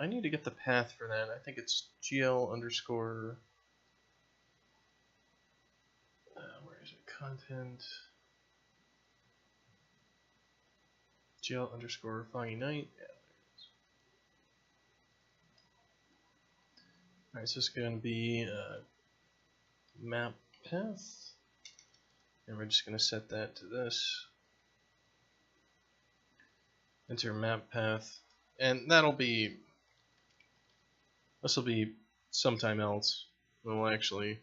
I need to get the path for that. I think it's GL underscore. Where is it? Content. GL underscore foggy night. Yeah, there it is. Alright, so it's going to be map path. And we're just going to set that to this. Enter map path. And that'll be. This will be sometime else. We'll actually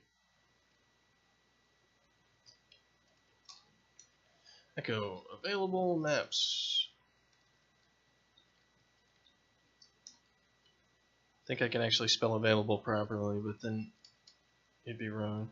echo available maps. I think I can actually spell available properly, but then it'd be wrong.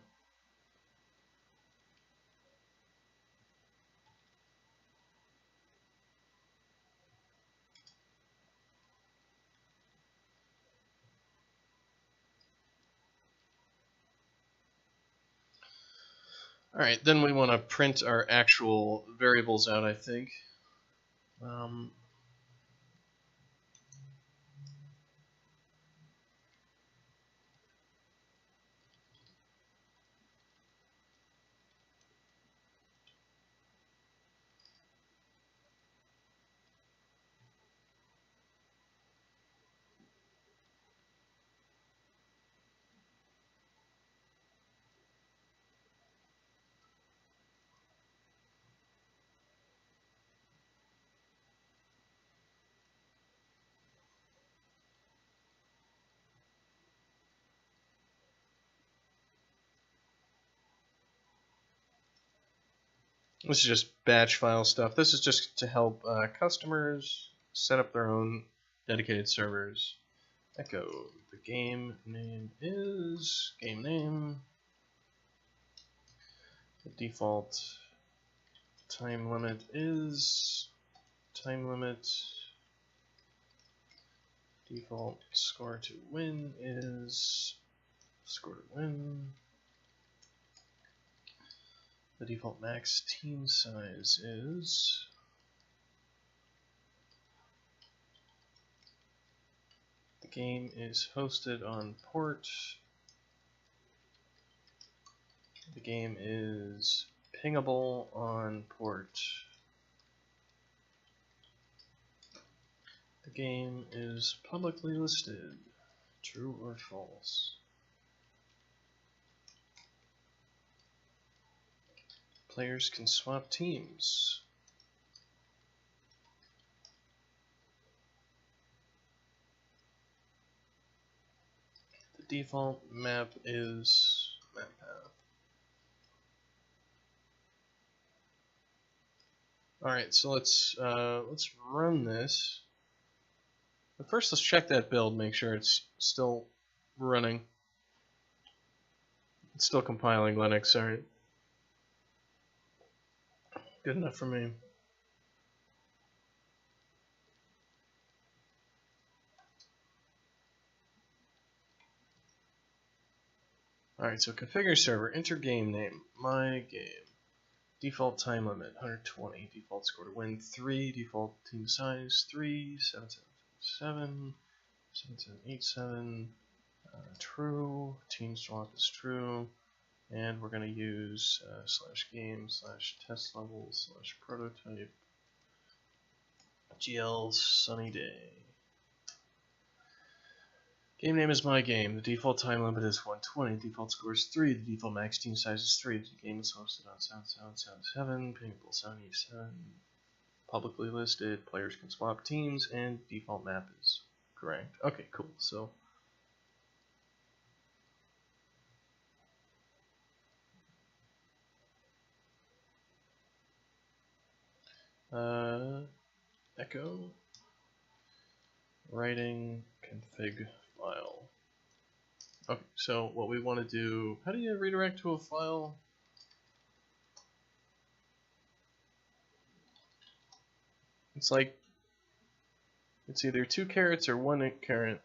Alright, then we want to print our actual variables out, I think. This is just batch file stuff. This is just to help customers set up their own dedicated servers. Echo, the game name is game name. The default time limit is time limit. Default score to win is score to win. The default max team size is the game is hosted on port. The game is pingable on port. The game is publicly listed. True or false? Players can swap teams. The default map is map path. Alright, so let's run this. But first let's check that build, make sure it's still running. It's still compiling Linux, alright. Good enough for me. Alright, so configure server, enter game name, my game. Default time limit, 120. Default score to win, 3. Default team size, 3. 7757, 7787. True. Team swap is true. And we're going to use /game /test level /prototype GL sunny day. Game name is my game. The default time limit is 120. Default score is 3. The default max team size is 3. The game is hosted on 7777, pingable 77, publicly listed. Players can swap teams, and default map is correct. Okay, cool. So echo writing config file. Okay, so what we want to do, how do you redirect to a file? It's like, it's either 2 carets or 1 caret.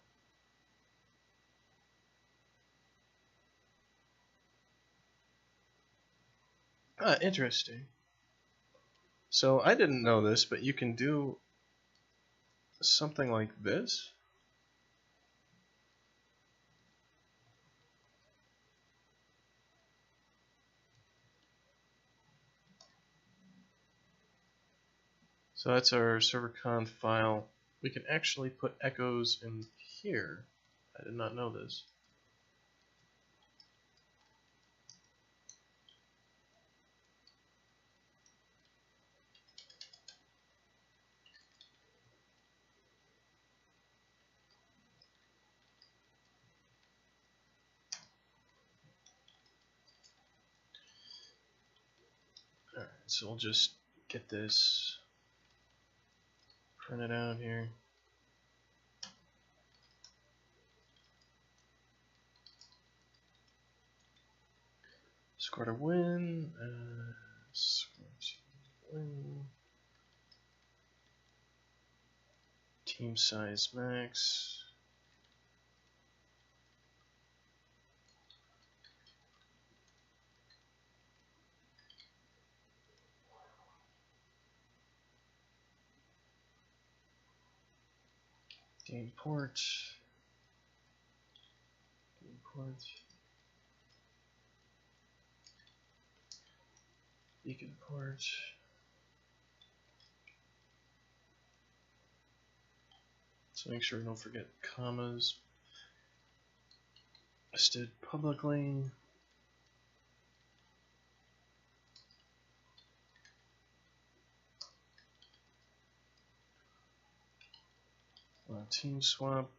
Ah, interesting. So I didn't know this, but you can do something like this. So that's our server conf file. We can actually put echoes in here. I did not know this. Alright, so we'll just get this printed out here. Score to win. Score to win. Team size max. Game port. Game port. Beacon port. So make sure we don't forget commas. Listed publicly. Team swap.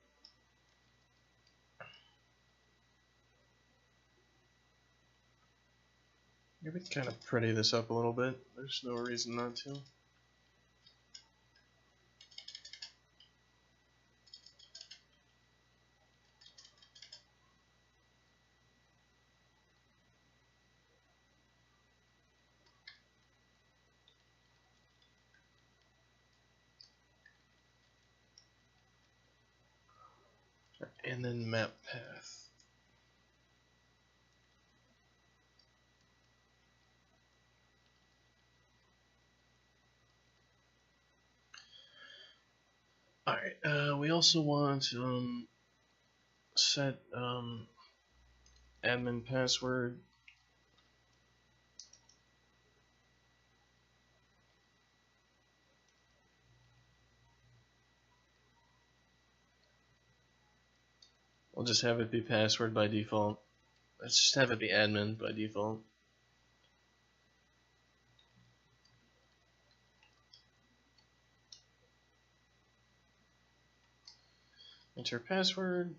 Maybe kind of pretty this up a little bit. There's no reason not to. And then map path. Alright, we also want set admin password. We'll just have it be password by default. Let's just have it be admin by default. Enter password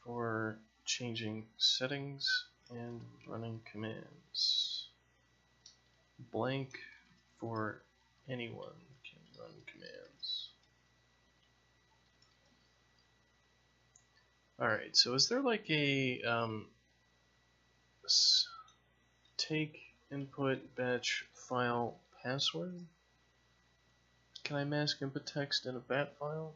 for changing settings and running commands. Blank for anyone can run commands. Alright, so is there like a take input batch file password? Can I mask input text in a bat file?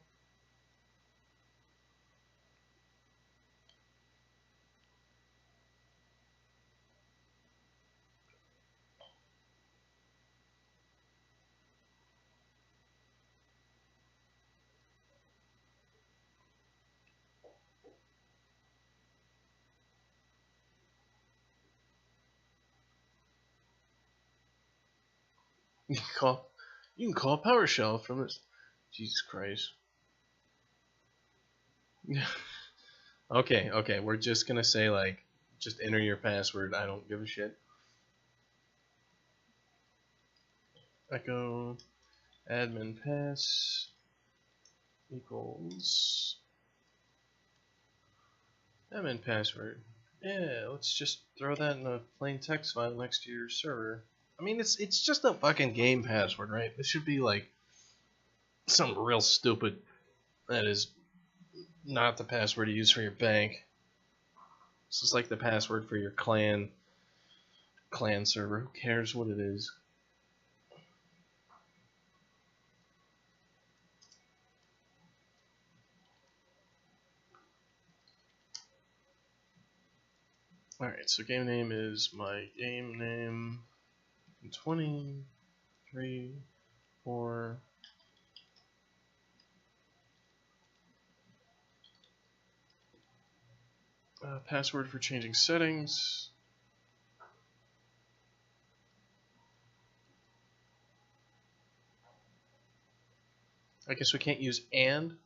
You can call PowerShell from this. Jesus Christ. Okay, we're just gonna say like, just enter your password. I don't give a shit. Echo admin pass equals admin password. Yeah, let's just throw that in a plain text file next to your server. I mean, it's just a fucking game password, right? This should be like something real stupid that is not the password you use for your bank. This is like the password for your clan server. Who cares what it is? Alright, so game name is my game name. 20, 3, 4. Password for changing settings. I guess we can't use and.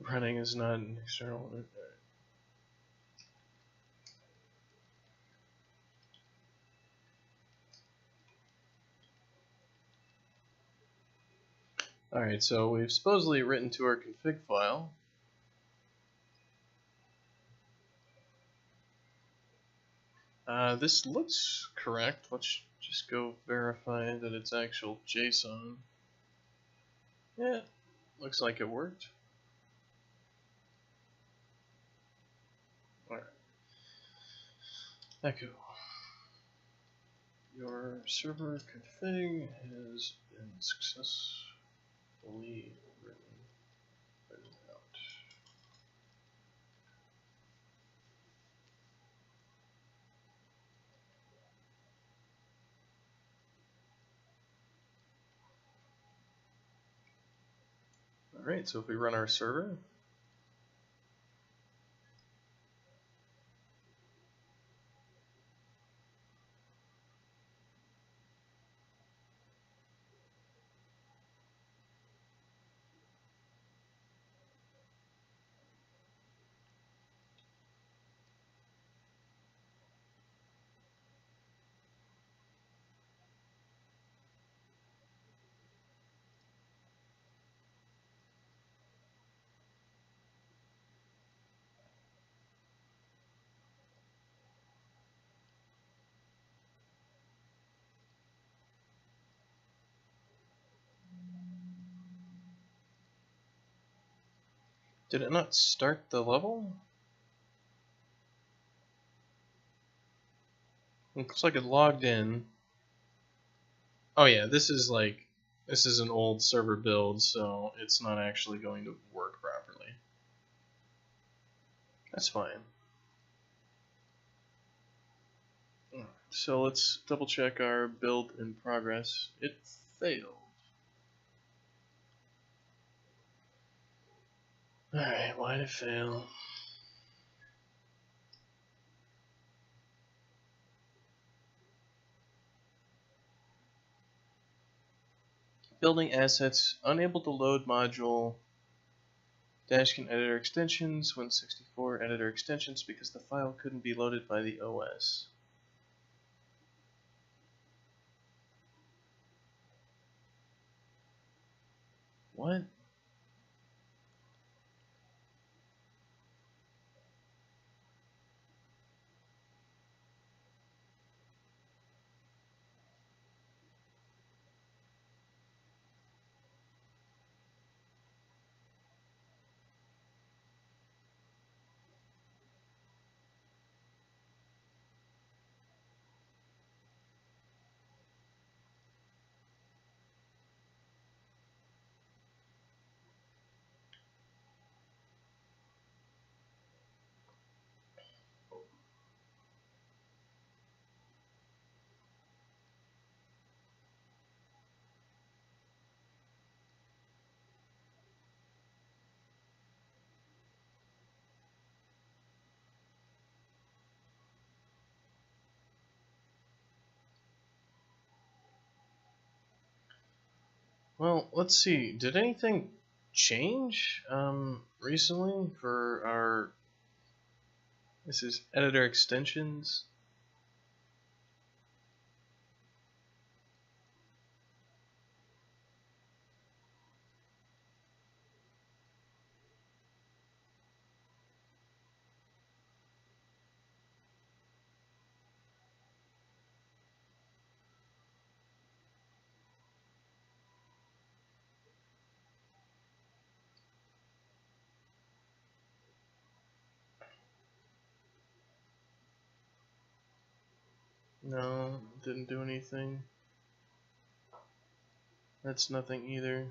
Running is not an external. Alright, so we've supposedly written to our config file. This looks correct. Let's just go verify that it's actual JSON. Yeah, looks like it worked. Alright. Echo. Your server config has been successfully written out. Alright, so if we run our server, did it not start the level? It looks like it logged in. Oh yeah, this is an old server build, so it's not actually going to work properly. That's fine. So let's double check our build in progress. It failed. Alright, why'd it fail? Building assets, unable to load module, Dashkin editor extensions, Win64 editor extensions because the file couldn't be loaded by the OS. What? Well, let's see. Did anything change recently for our... This is editor extensions. No, didn't do anything. That's nothing either.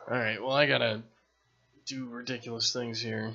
Alright, well I gotta do ridiculous things here.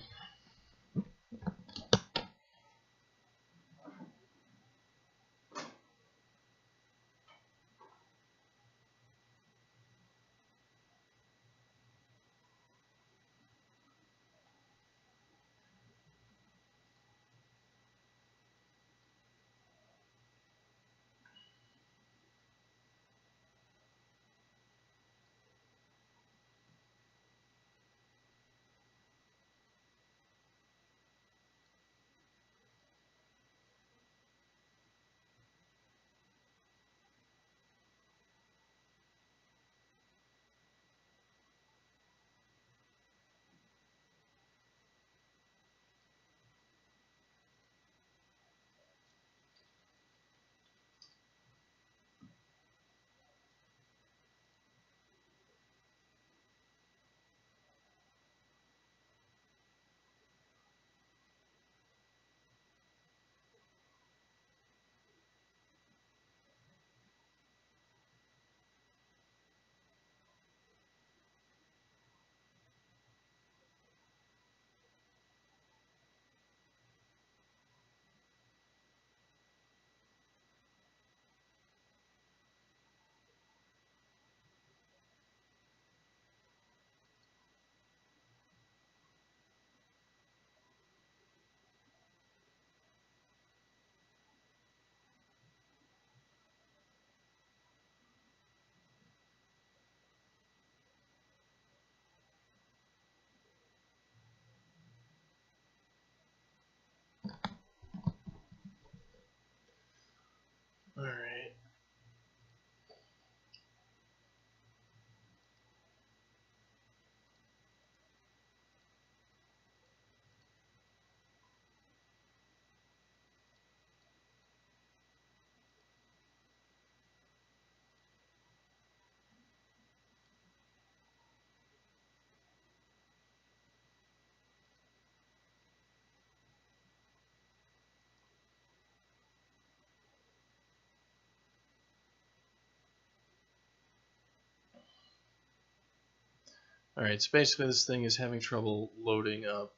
Alright, so basically this thing is having trouble loading up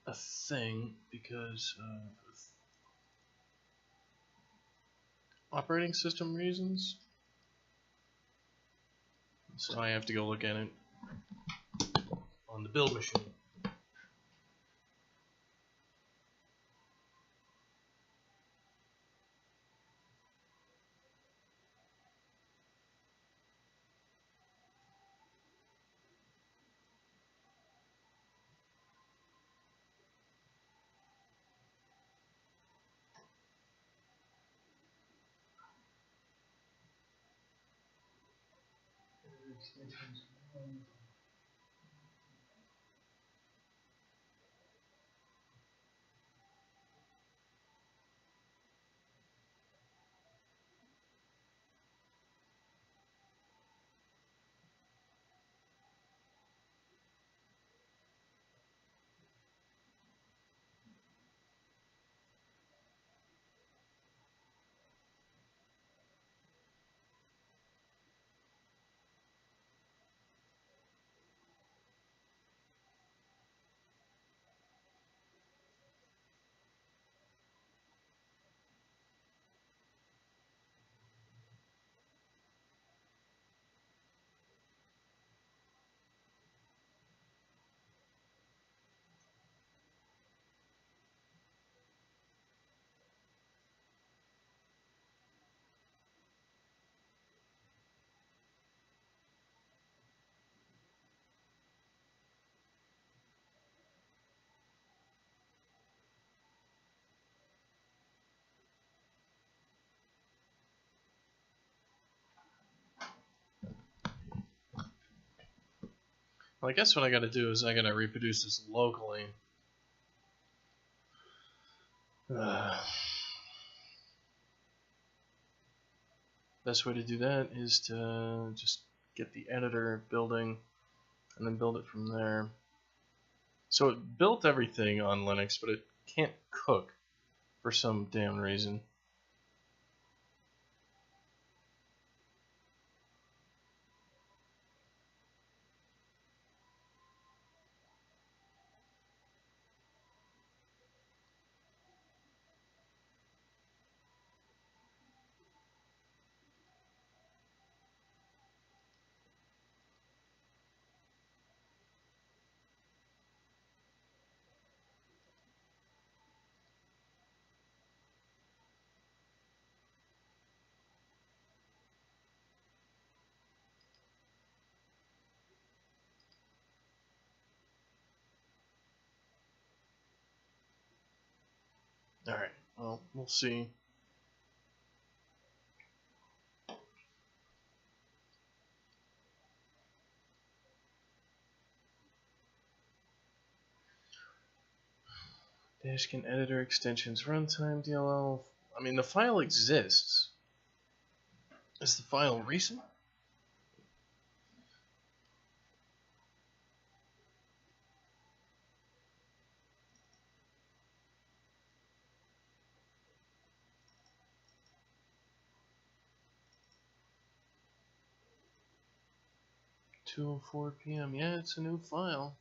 a thing because of operating system reasons. So I have to go look at it on the build machine. Well, I guess what I gotta do is I gotta reproduce this locally. Best way to do that is to just get the editor building and then build it from there. So it built everything on Linux, but it can't cook for some damn reason. Alright, well, we'll see. Dashkin editor extensions runtime DLL. I mean, the file exists. Is the file recent? (2:04 p.m.) Yeah, it's a new file.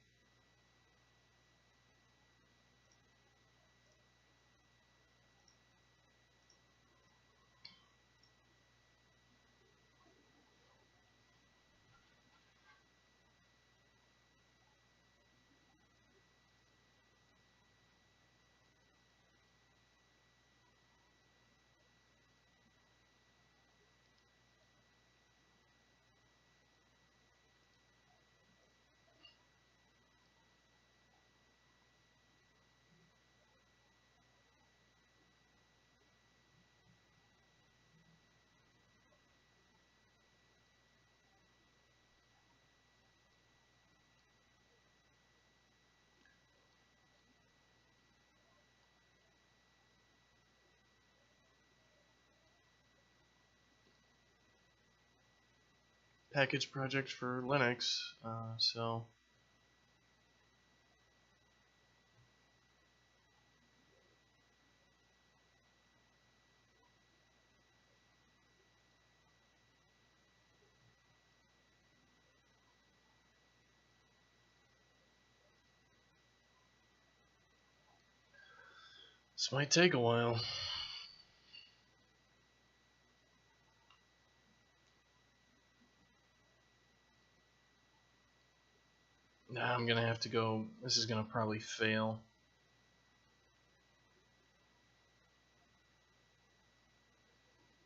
Package project for Linux, so This might take a while. Nah, I'm gonna have to go. This is gonna probably fail.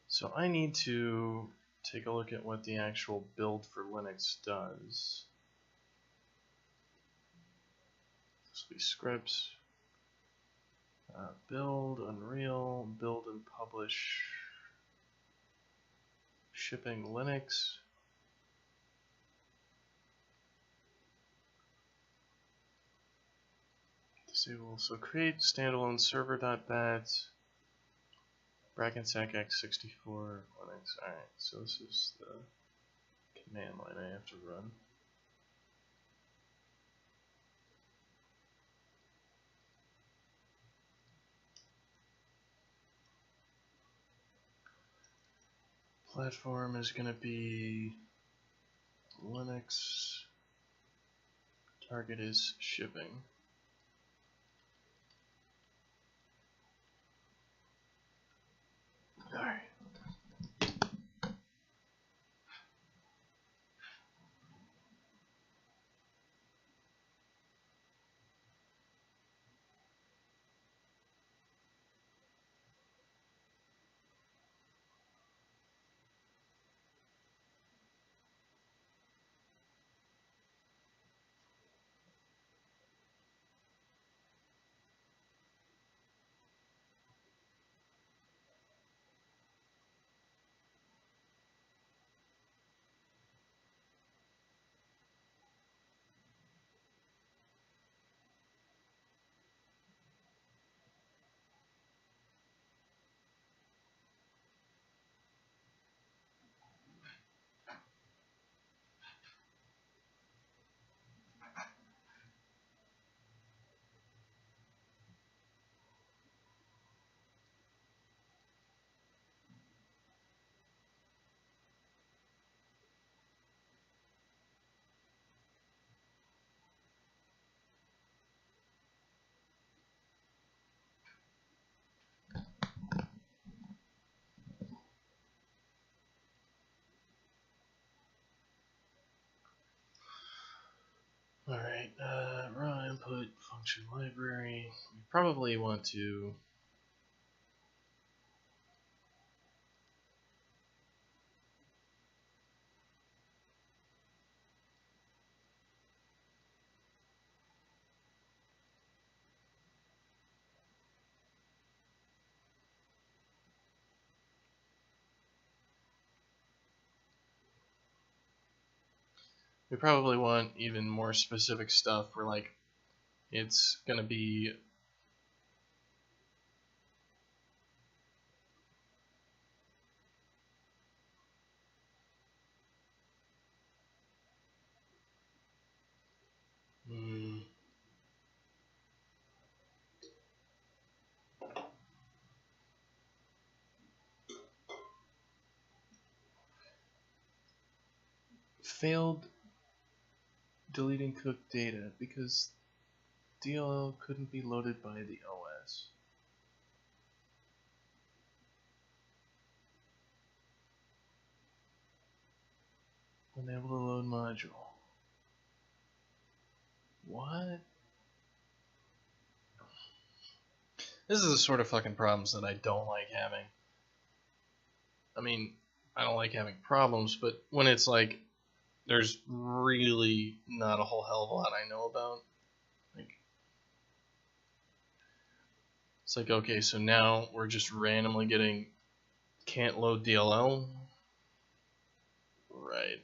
So I need to take a look at what the actual build for Linux does. This will be scripts. Build, Unreal, build and publish, shipping Linux. Disable. So create standalone server.bat, brackets x64 Linux. Alright, so this is the command line I have to run. Platform is going to be Linux. Target is shipping. Alright. Alright, raw input, function library. We probably want to want even more specific stuff where like it's gonna be failed deleting cooked data because DLL couldn't be loaded by the OS. Unable to load module. What? This is the sort of fucking problems that I don't like having. I mean, I don't like having problems, but when it's like there's really not a whole hell of a lot I know about. Like, it's like, okay, so now we're just randomly getting can't load DLL. Right.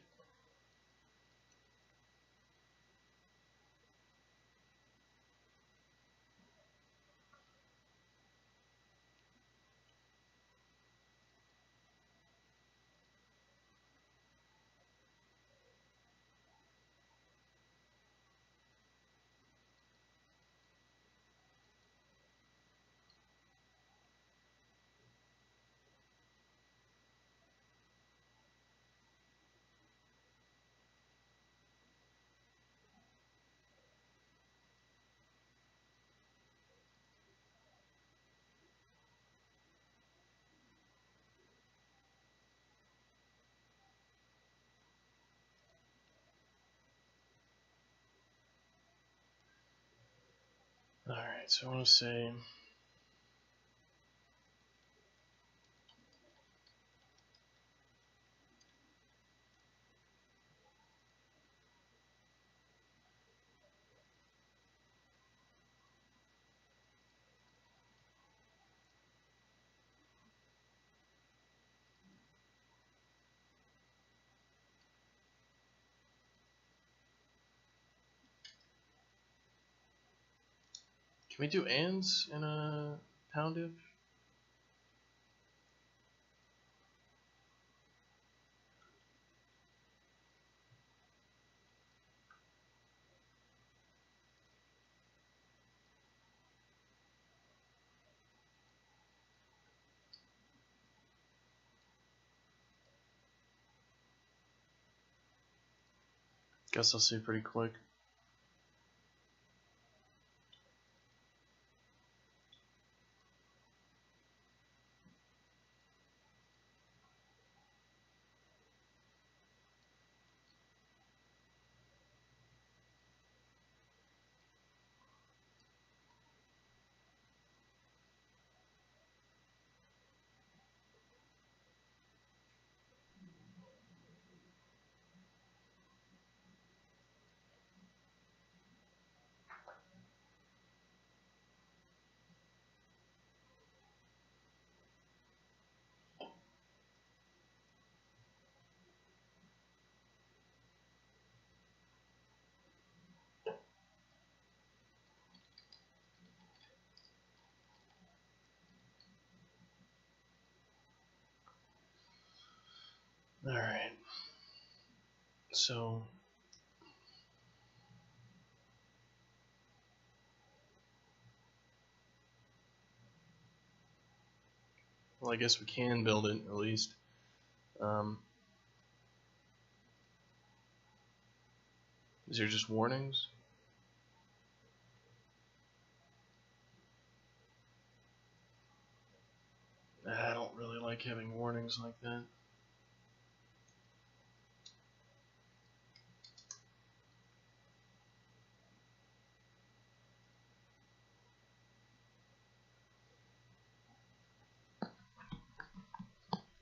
Alright, so I want to say... Can we do ands in a poundif? Guess I'll see pretty quick. Alright. So... well, I guess we can build it, at least. Is there just warnings? I don't really like having warnings like that.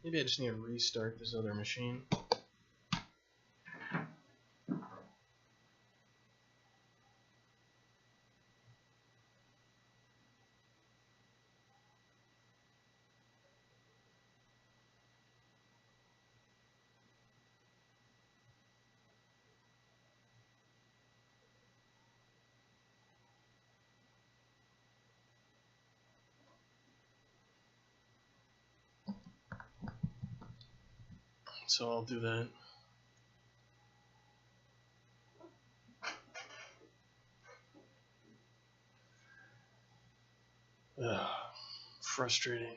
Maybe I just need to restart this other machine. So I'll do that. Ugh, frustrating.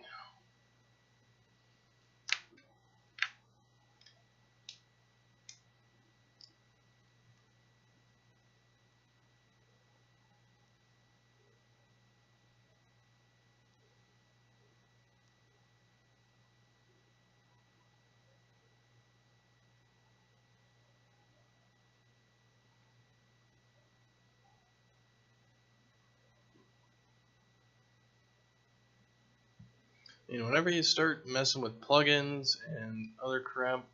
You know, whenever you start messing with plugins and other crap,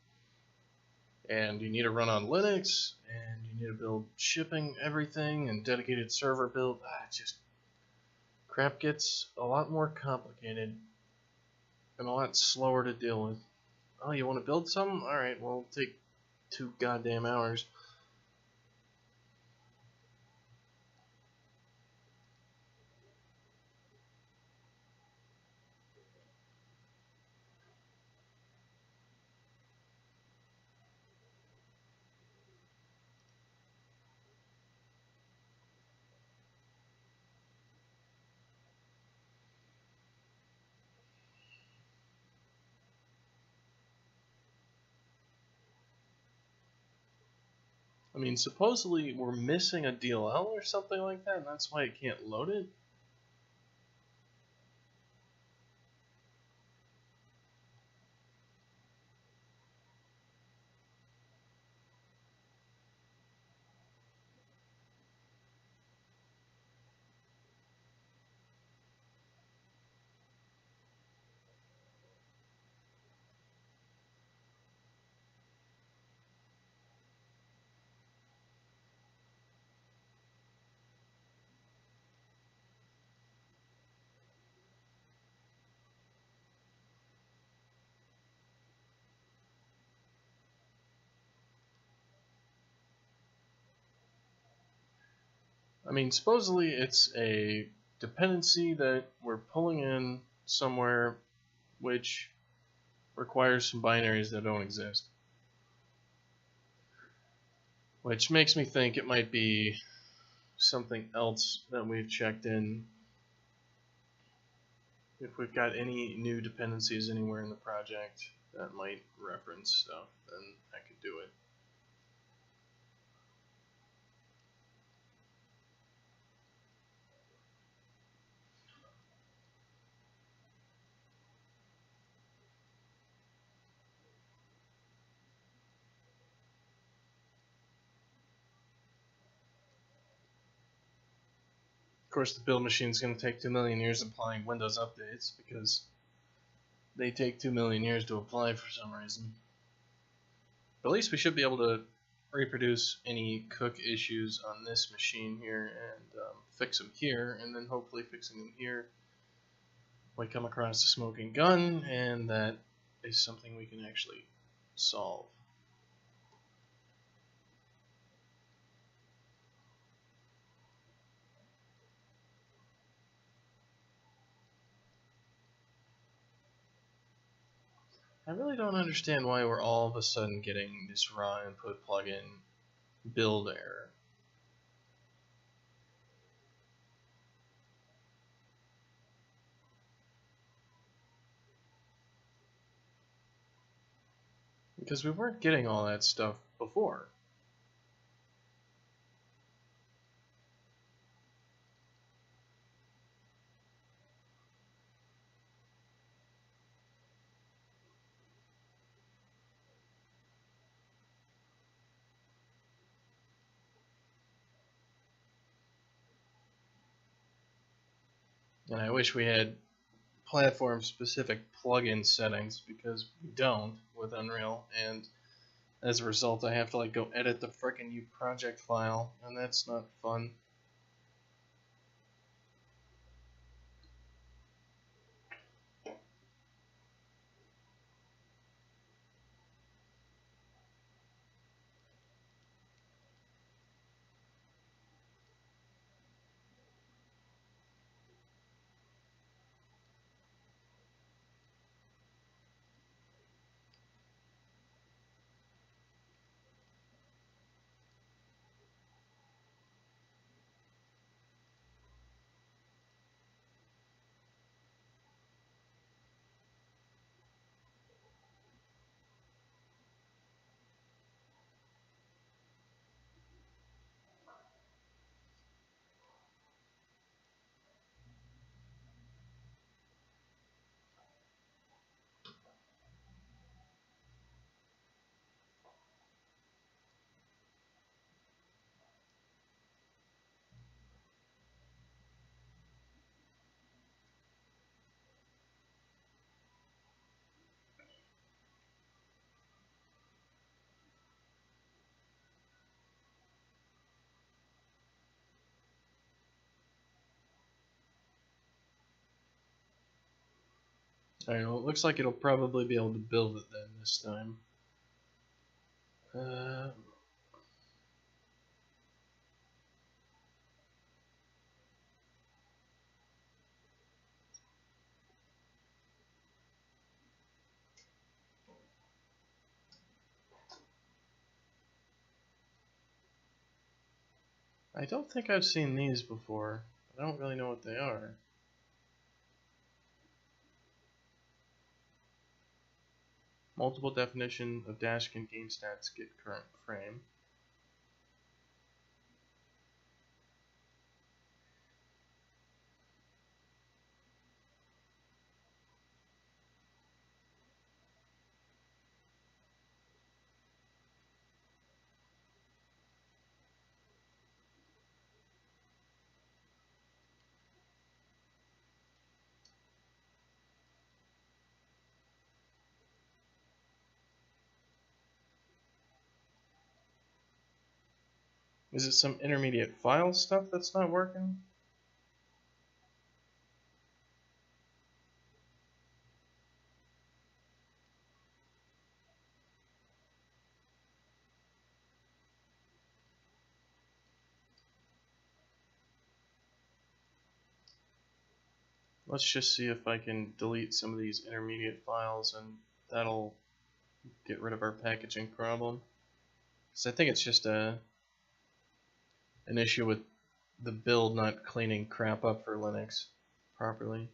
and you need to run on Linux, and you need to build shipping everything and dedicated server build, just crap gets a lot more complicated and a lot slower to deal with. Oh, you want to build something? Alright, well, it'll take 2 goddamn hours. I mean, supposedly we're missing a DLL or something like that, and that's why it can't load it? I mean, supposedly it's a dependency that we're pulling in somewhere which requires some binaries that don't exist. Which makes me think it might be something else that we've checked in. If we've got any new dependencies anywhere in the project that might reference stuff, then I could do it. Of course, the build machine is going to take 2 million years applying Windows updates because they take 2 million years to apply for some reason. But at least we should be able to reproduce any cook issues on this machine here and fix them here, and then hopefully fixing them here we come across a smoking gun, and that is something we can actually solve. I really don't understand why we're all of a sudden getting this raw input plugin build error. Because we weren't getting all that stuff before. And I wish we had platform-specific plugin settings, because we don't with Unreal, and as a result I have to like go edit the frickin' U project file, and that's not fun. Alright, well, it looks like it'll probably be able to build it then this time. I don't think I've seen these before. I don't really know what they are. Multiple definition of Dashkin game stats get current frame. Is it some intermediate file stuff that's not working? Let's just see if I can delete some of these intermediate files, and that'll get rid of our packaging problem. Because I think it's just an issue with the build not cleaning crap up for Linux properly.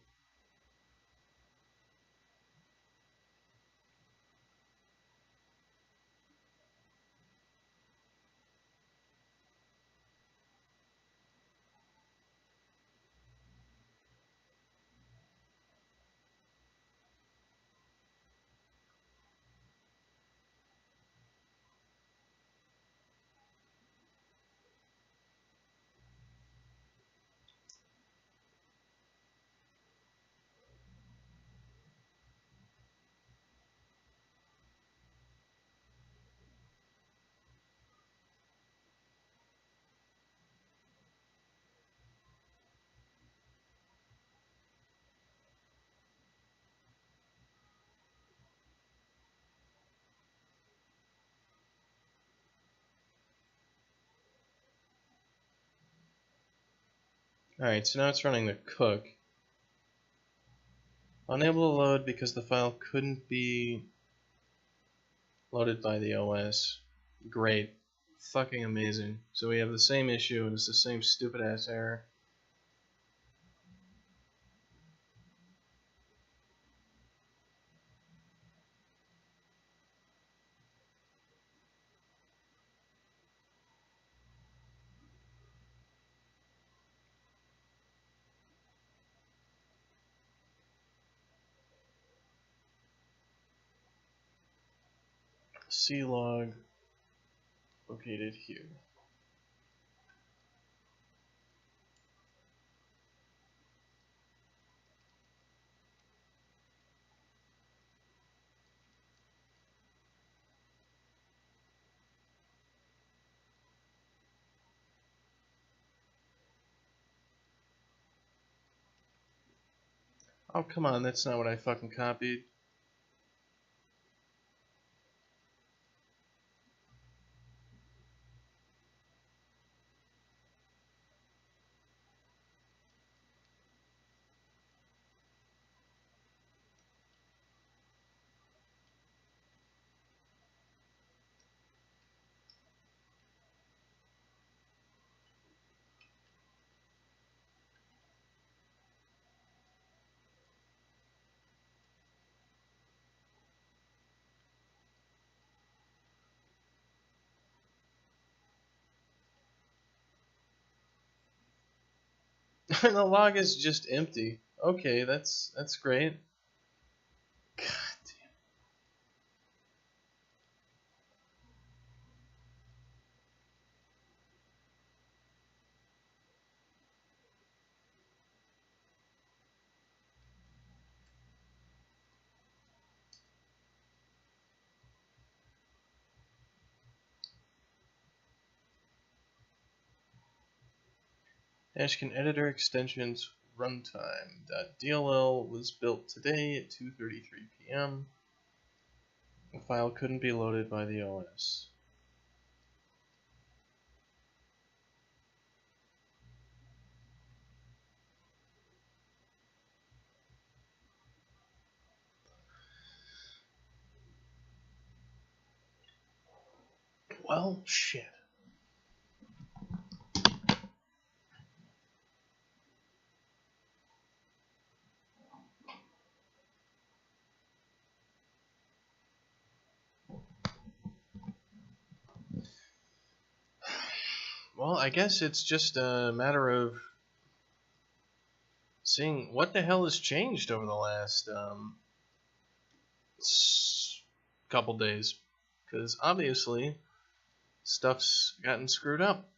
Alright, so now it's running the cook. Unable to load because the file couldn't be loaded by the OS. Great. Fucking amazing. So we have the same issue and it's the same stupid ass error. C log located here. Oh, come on, that's not what I fucking copied. The log is just empty. Okay, that's great. God damn. Dashkin editor extensions runtime.dll was built today at 2:33 p.m. The file couldn't be loaded by the OS. Well, shit. Well, I guess it's just a matter of seeing what the hell has changed over the last couple days. Because obviously, stuff's gotten screwed up.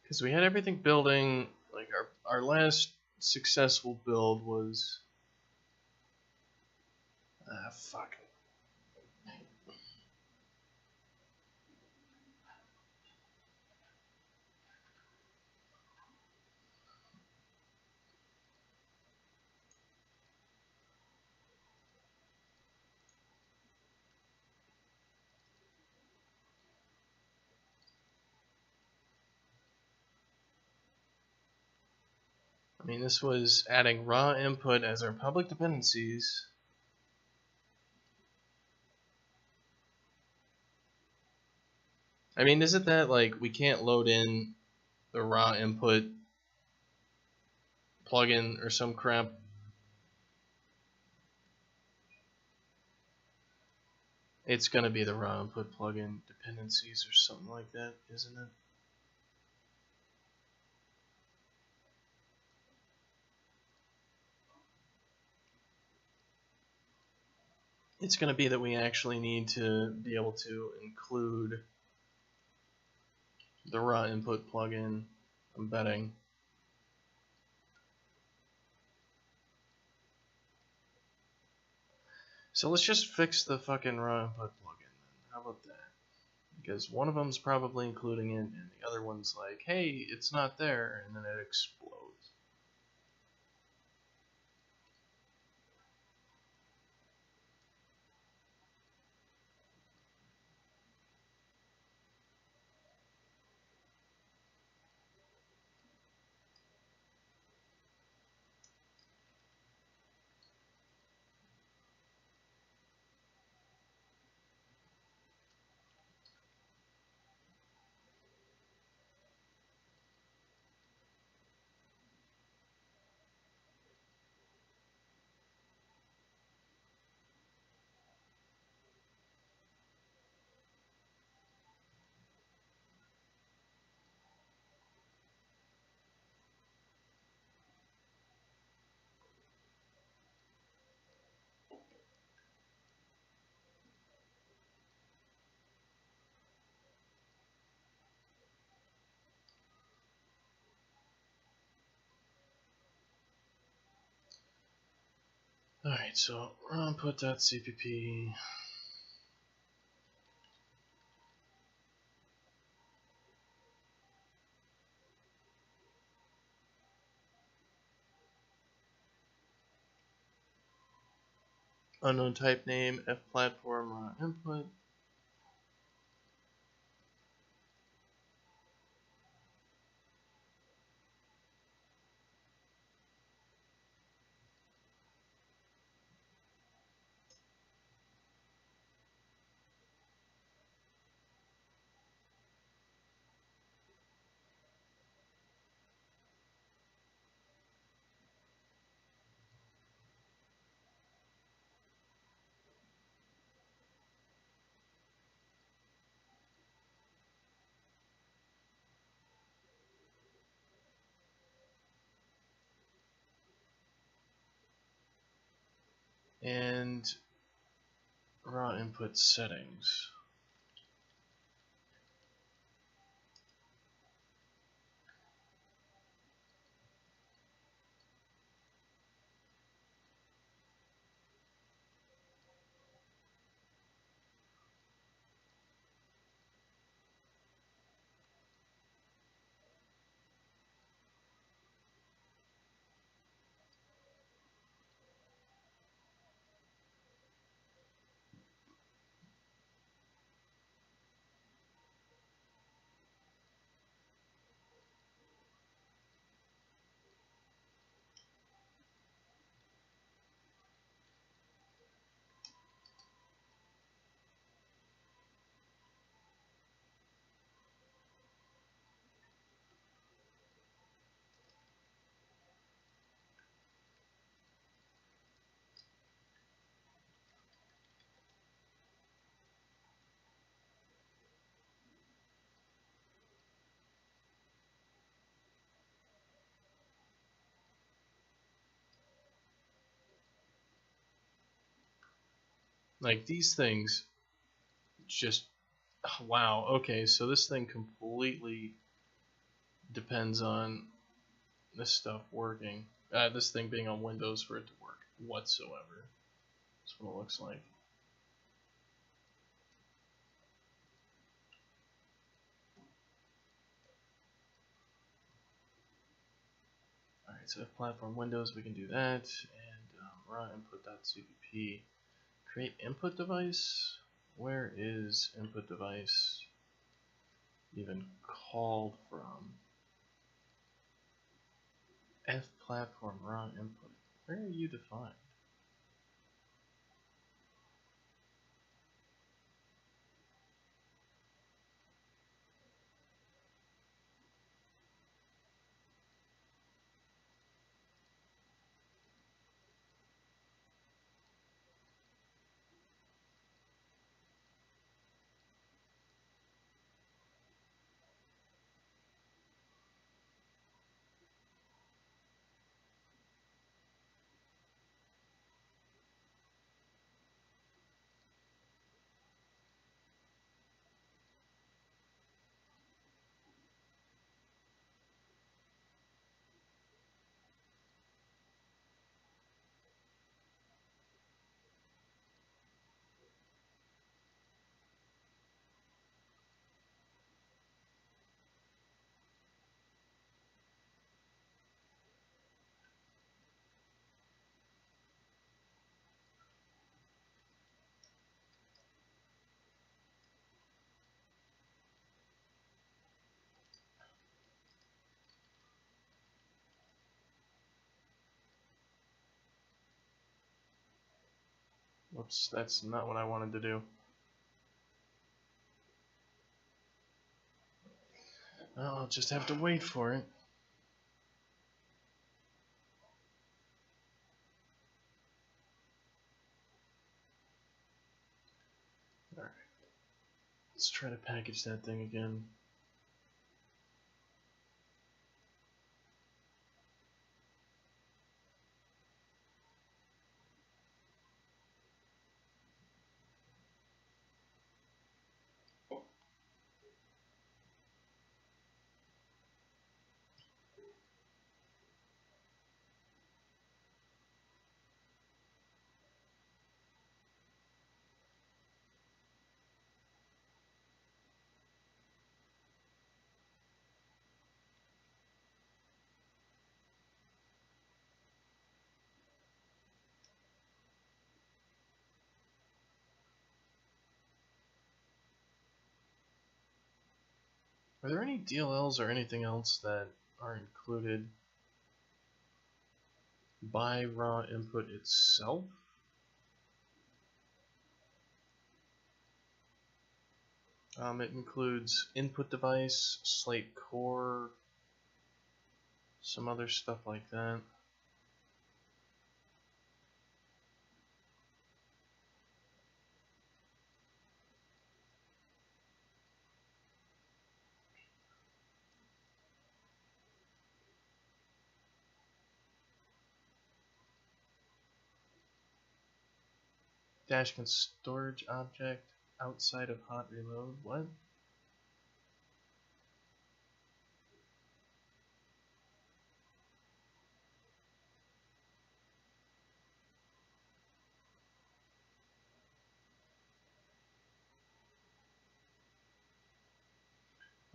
Because we had everything building, like our last successful build was... fuck. mean, this was adding raw input as our public dependencies. I mean, isn't that like we can't load in the raw input plugin or some crap? It's gonna be the raw input plugin dependencies or something like that, isn't it? It's gonna be that we actually need to be able to include the raw input plugin, I'm betting. So let's just fix the fucking raw input plugin then. How about that? Because one of them's probably including it, and the other one's like, hey, it's not there, and then it explodes. Alright, so raw input.cpp. Unknown type name, F platform, raw input. And raw input settings. Like these things just, wow, okay, so this thing completely depends on this stuff working. This thing being on Windows for it to work whatsoever. That's what it looks like. Alright, so if platform Windows, we can do that. And raw input.cpp. Create input device? Where is input device even called from? F platform raw input. Where are you defined? Whoops, that's not what I wanted to do. Well, I'll just have to wait for it. Alright. Let's try to package that thing again. Are there any DLLs or anything else that are included by raw input itself? It includes input device, slate core, some other stuff like that. Dashkin storage object outside of hot reload. What?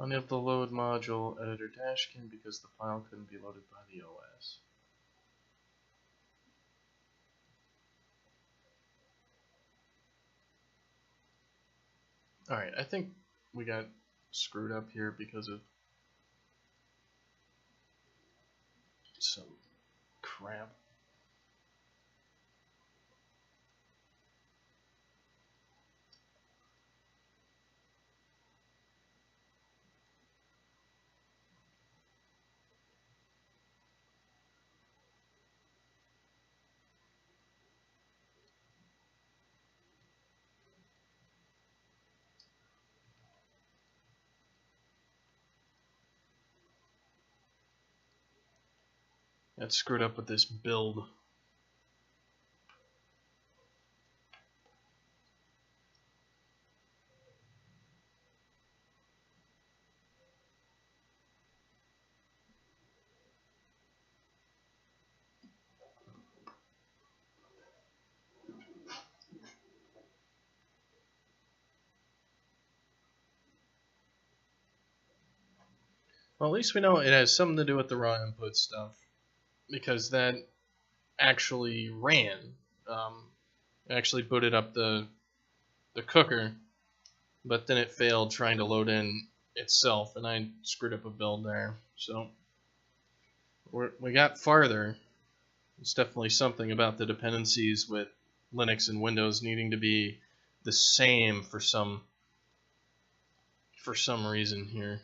Unable to load module editor Dashkin because the file couldn't be loaded by the OS. Alright, I think we got screwed up here because of some crap. Got screwed up with this build. Well, at least we know it has something to do with the raw input stuff, because that actually ran. It actually booted up the cooker, but then it failed trying to load in itself, and I screwed up a build there. So we got farther. It's definitely something about the dependencies with Linux and Windows needing to be the same for some reason here.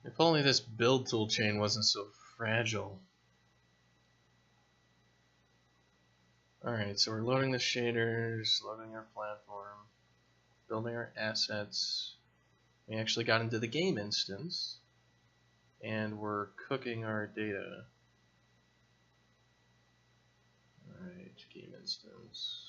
If only this build toolchain wasn't so fragile. Alright, so we're loading the shaders, loading our platform, building our assets. We actually got into the game instance, and we're cooking our data. Alright, game instance.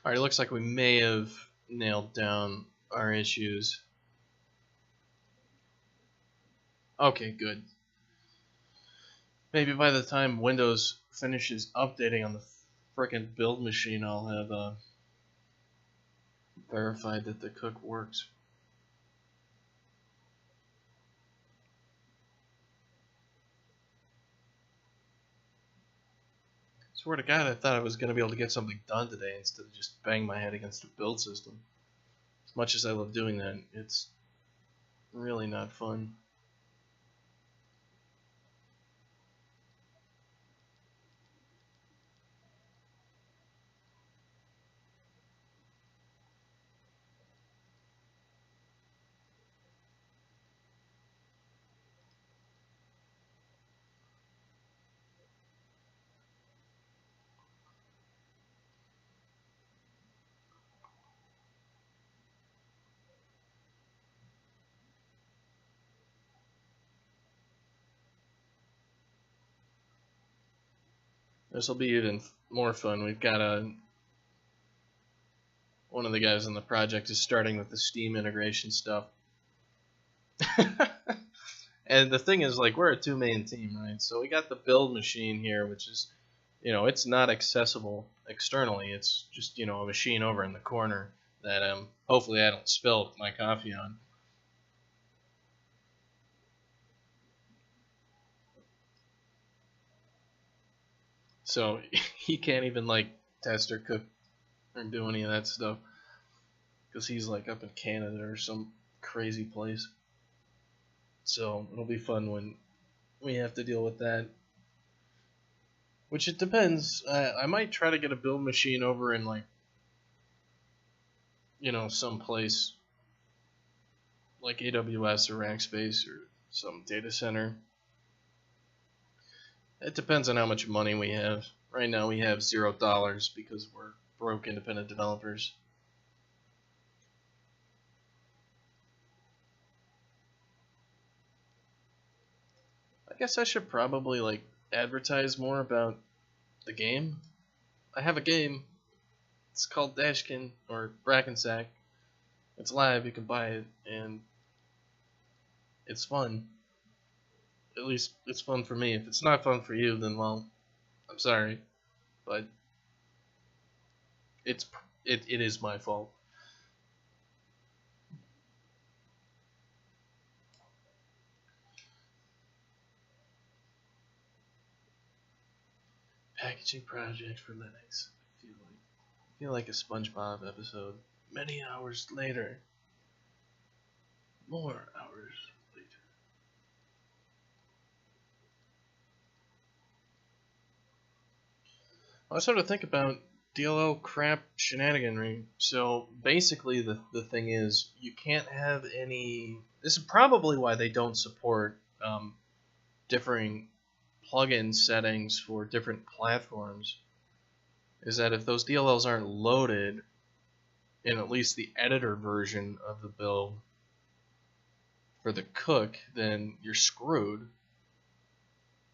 Alright, it looks like we may have nailed down our issues. Okay, good. Maybe by the time Windows finishes updating on the frickin' build machine, I'll have verified that the cook works. Swear to God, I thought I was going to be able to get something done today instead of just bang my head against a build system. As much as I love doing that, it's really not fun. This will be even more fun. We've got one of the guys on the project is starting with the Steam integration stuff. And the thing is, like, we're a two-man team, right? So we got the build machine here, which is, you know, it's not accessible externally. It's just, you know, a machine over in the corner that hopefully I don't spill my coffee on. So he can't even, like, test or cook or do any of that stuff because he's, like, up in Canada or some crazy place. So it'll be fun when we have to deal with that. Which it depends. I might try to get a build machine over in, like, you know, some place like AWS or Rackspace or some data center. It depends on how much money we have. Right now we have $0 because we're broke independent developers. I guess I should probably, like, advertise more about the game. I have a game. It's called Dashkin or Brackensack. It's live, you can buy it, and it's fun. At least it's fun for me. If it's not fun for you, then, well, I'm sorry, but it is my fault. Packaging project for Linux. I feel like a SpongeBob episode. Many hours later. More hours later. I was starting to think about DLL crap shenaniganry. So basically the thing is, you can't have any... This is probably why they don't support differing plugin settings for different platforms. Is that if those DLLs aren't loaded in at least the editor version of the build, for the cook, then you're screwed.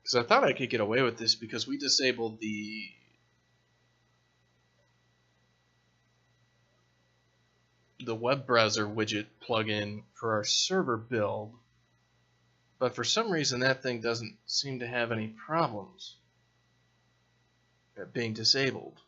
Because I thought I could get away with this because we disabled the web browser widget plugin for our server build, but for some reason that thing doesn't seem to have any problems at being disabled.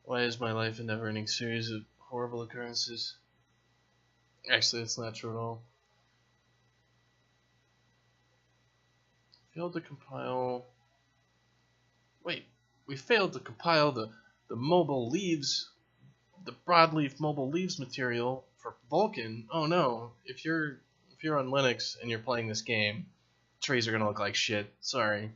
Why is my life a never-ending series of horrible occurrences? Actually, that's not true at all. Failed to compile. Wait, we failed to compile the mobile leaves, the broadleaf mobile leaves material for Vulkan. Oh no! If you're on Linux and you're playing this game, trees are gonna look like shit. Sorry.